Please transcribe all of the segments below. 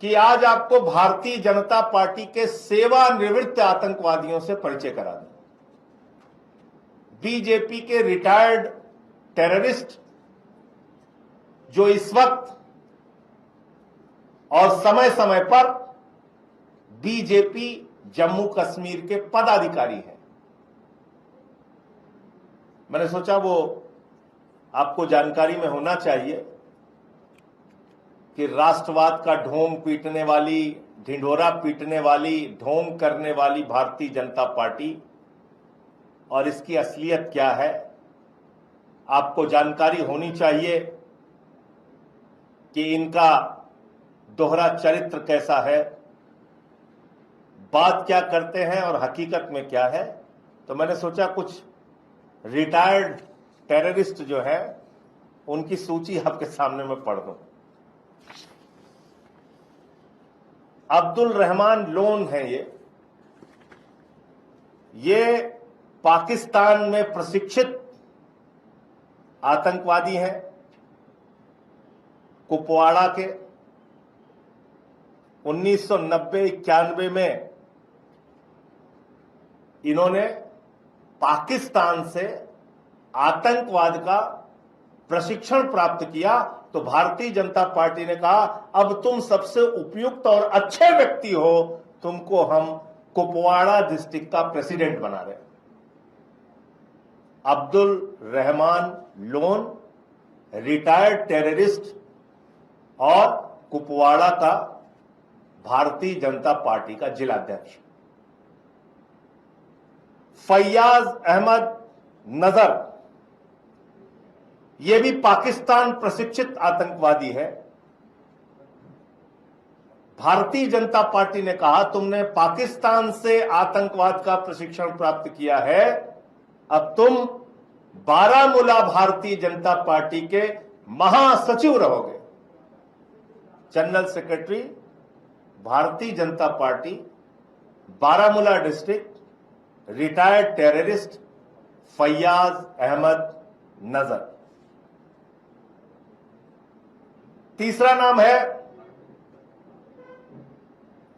कि आज आपको भारतीय जनता पार्टी के सेवानिवृत्त आतंकवादियों से परिचय करा दें। बीजेपी के रिटायर्ड टेररिस्ट जो इस वक्त और समय समय पर बीजेपी जम्मू कश्मीर के पदाधिकारी हैं। मैंने सोचा वो आपको जानकारी में होना चाहिए कि राष्ट्रवाद का ढोंग पीटने वाली, ढिंढोरा पीटने वाली, ढोंग करने वाली भारतीय जनता पार्टी और इसकी असलियत क्या है, आपको जानकारी होनी चाहिए कि इनका दोहरा चरित्र कैसा है, बात क्या करते हैं और हकीकत में क्या है। तो मैंने सोचा कुछ रिटायर्ड टेररिस्ट जो है उनकी सूची आपके सामने में पढ़ दूं। अब्दुल रहमान लोन है ये पाकिस्तान में प्रशिक्षित आतंकवादी हैं। कुपवाड़ा के 1990-91 में इन्होंने पाकिस्तान से आतंकवाद का प्रशिक्षण प्राप्त किया। तो भारतीय जनता पार्टी ने कहा अब तुम सबसे उपयुक्त और अच्छे व्यक्ति हो, तुमको हम कुपवाड़ा डिस्ट्रिक्ट का प्रेसिडेंट बना रहे हैं। Abdul Rahman loan retired terrorist और कुपवाड़ा का भारतीय जनता पार्टी का जिलाध्यक्ष। फैयाज अहमद नजर यह भी पाकिस्तान प्रशिक्षित आतंकवादी है। भारतीय जनता पार्टी ने कहा तुमने पाकिस्तान से आतंकवाद का प्रशिक्षण प्राप्त किया है, अब तुम बारामूला भारतीय जनता पार्टी के महासचिव रहोगे। General secretary Bharatiya Janata Party Baramulla district, retired terrorist Fayaz Ahmad Nazar. तीसरा नाम है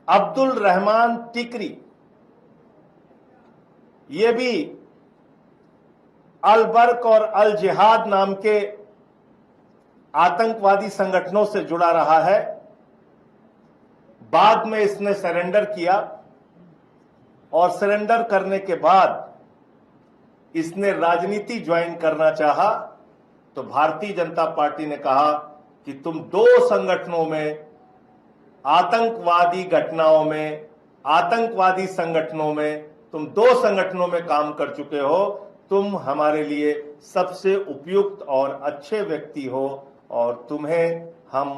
अब्दुल रहमान टिकरी। यह भी अल बर्क और अल जिहाद नाम के आतंकवादी संगठनों से जुड़ा रहा है। बाद में इसने सरेंडर किया और सरेंडर करने के बाद इसने राजनीति ज्वाइन करना चाहा। तो भारतीय जनता पार्टी ने कहा कि तुम दो संगठनों में, आतंकवादी घटनाओं में, आतंकवादी संगठनों में, तुम दो संगठनों में काम कर चुके हो, तुम हमारे लिए सबसे उपयुक्त और अच्छे व्यक्ति हो और तुम्हें हम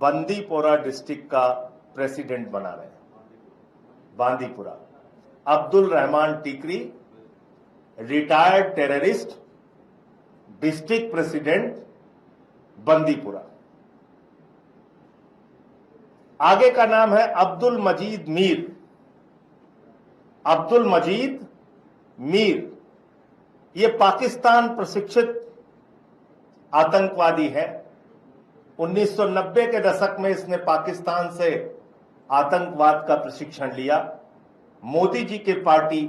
बांदीपोरा डिस्ट्रिक्ट का प्रेसिडेंट बना रहे हैं। बांदीपुरा। अब्दुल रहमान टिकरी retired terrorist, district president Bandipura. आगे का नाम है अब्दुल मजीद मीर। अब्दुल मजीद मीर ये पाकिस्तान प्रशिक्षित आतंकवादी है। 1990 के दशक में इसने पाकिस्तान से आतंकवाद का प्रशिक्षण लिया। मोदी जी की पार्टी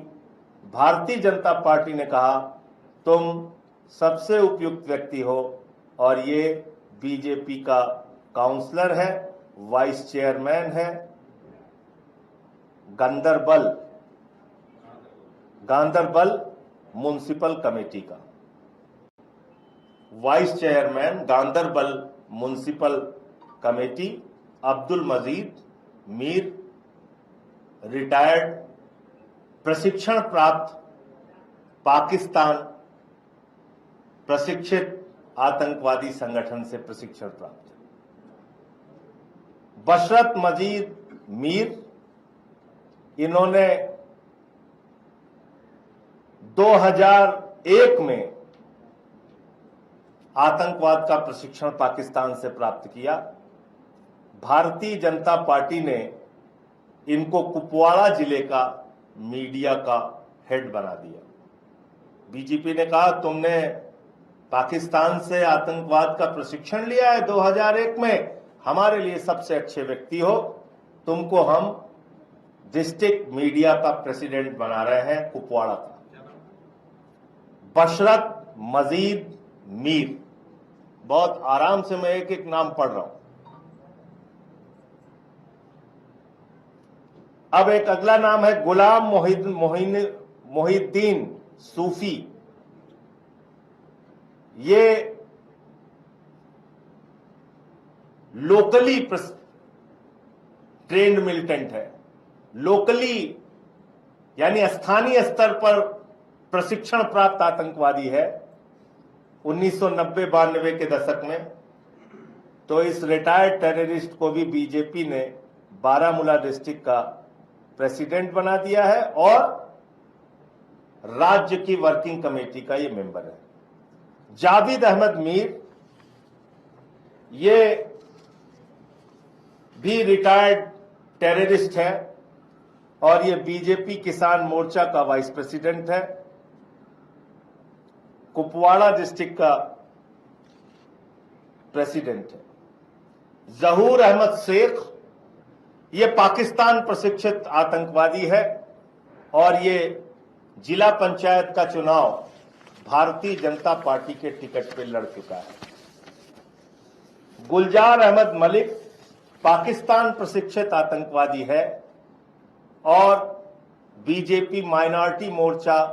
भारतीय जनता पार्टी ने कहा तुम सबसे उपयुक्त व्यक्ति हो और ये बीजेपी का काउंसलर है, वाइस चेयरमैन है गांदरबल म्युनिसिपल कमेटी का, vice chairman Ganderbal municipal committee. Abdul Majid Mir retired, प्रशिक्षण प्राप्त, पाकिस्तान प्रशिक्षित आतंकवादी संगठन से प्रशिक्षण प्राप्त। बशरत मजीद मीर, इन्होंने 2001 में आतंकवाद का प्रशिक्षण पाकिस्तान से प्राप्त किया। भारतीय जनता पार्टी ने इनको कुपवाड़ा जिले का मीडिया का हेड बना दिया। बीजेपी ने कहा तुमने पाकिस्तान से आतंकवाद का प्रशिक्षण लिया है 2001 में, हमारे लिए सबसे अच्छे व्यक्ति हो, तुमको हम डिस्ट्रिक्ट मीडिया का प्रेसिडेंट बना रहे हैं कुपवाड़ा का, बशरत मजीद मीर। बहुत आराम से मैं एक एक नाम पढ़ रहा हूं। अब एक अगला नाम है गुलाम मोहिद्दीन सूफी। ये लोकली ट्रेंड मिलिटेंट है, लोकली यानी स्थानीय स्तर पर प्रशिक्षण प्राप्त आतंकवादी है। 1990-92 के दशक में तो इस रिटायर्ड टेररिस्ट को भी बीजेपी ने बारामूला डिस्ट्रिक्ट का प्रेसिडेंट बना दिया है और राज्य की वर्किंग कमेटी का ये मेंबर है। जावेद अहमद मीर, ये भी रिटायर्ड टेररिस्ट है और ये बीजेपी किसान मोर्चा का वाइस प्रेसिडेंट है। कुपवाड़ा डिस्ट्रिक्ट का प्रेसिडेंट है। जहूर अहमद शेख, ये पाकिस्तान प्रशिक्षित आतंकवादी है और ये जिला पंचायत का चुनाव भारतीय जनता पार्टी के टिकट पर लड़ चुका है। गुलजार अहमद मलिक पाकिस्तान प्रशिक्षित आतंकवादी है और बीजेपी माइनॉरिटी मोर्चा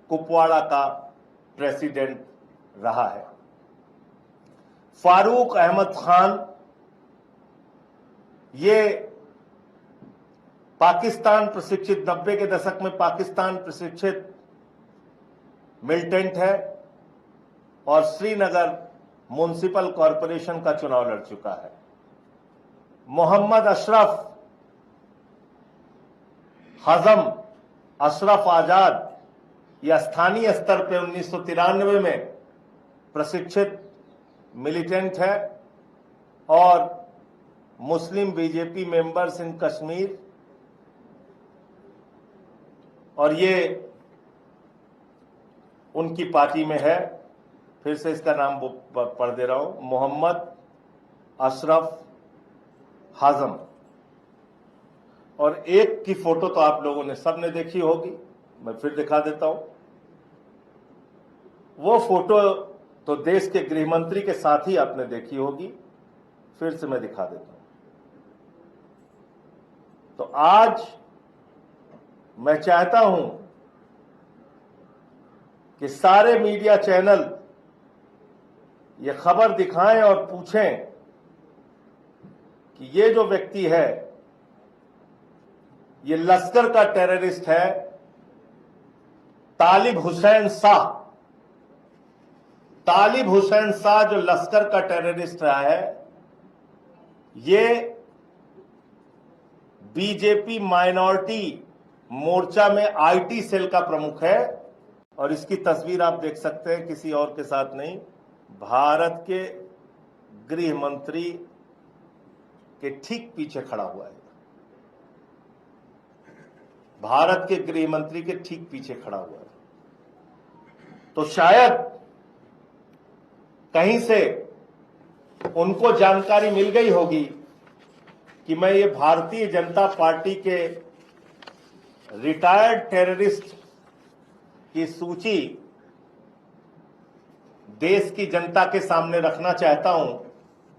कुपवाड़ा का प्रेसिडेंट रहा है। फारूक अहमद खान, ये पाकिस्तान प्रशिक्षित 90 के दशक में पाकिस्तान प्रशिक्षित मिलिटेंट है और श्रीनगर म्युनिसिपल कॉरपोरेशन का चुनाव लड़ चुका है। मोहम्मद अशरफ हजम अशरफ आजाद, यह स्थानीय स्तर पर 1993 में प्रशिक्षित मिलिटेंट है और मुस्लिम बीजेपी मेंबर्स इन कश्मीर, और ये उनकी पार्टी में है। फिर से इसका नाम पढ़ दे रहा हूं, मोहम्मद अशरफ हाजम। और एक की फोटो तो आप लोगों ने सबने देखी होगी, मैं फिर दिखा देता हूं। वो फोटो तो देश के गृह मंत्री के साथ ही आपने देखी होगी, फिर से मैं दिखा देता हूं। तो आज मैं चाहता हूं कि सारे मीडिया चैनल ये खबर दिखाएं और पूछें कि ये जो व्यक्ति है ये लश्कर का टेररिस्ट है, तालिब हुसैन शाह। तालिब हुसैन शाह जो लश्कर का टेररिस्ट रहा है, ये बीजेपी माइनॉरिटी मोर्चा में आईटी सेल का प्रमुख है और इसकी तस्वीर आप देख सकते हैं, किसी और के साथ नहीं, भारत के गृह मंत्री के ठीक पीछे खड़ा हुआ है। भारत के गृह मंत्री के ठीक पीछे खड़ा हुआ है। तो शायद कहीं से उनको जानकारी मिल गई होगी कि मैं ये भारतीय जनता पार्टी के रिटायर्ड टेररिस्ट की सूची देश की जनता के सामने रखना चाहता हूं,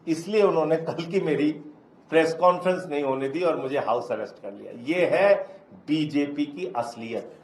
इसलिए उन्होंने कल की मेरी प्रेस कॉन्फ्रेंस नहीं होने दी और मुझे हाउस अरेस्ट कर लिया। ये है बीजेपी की असलियत।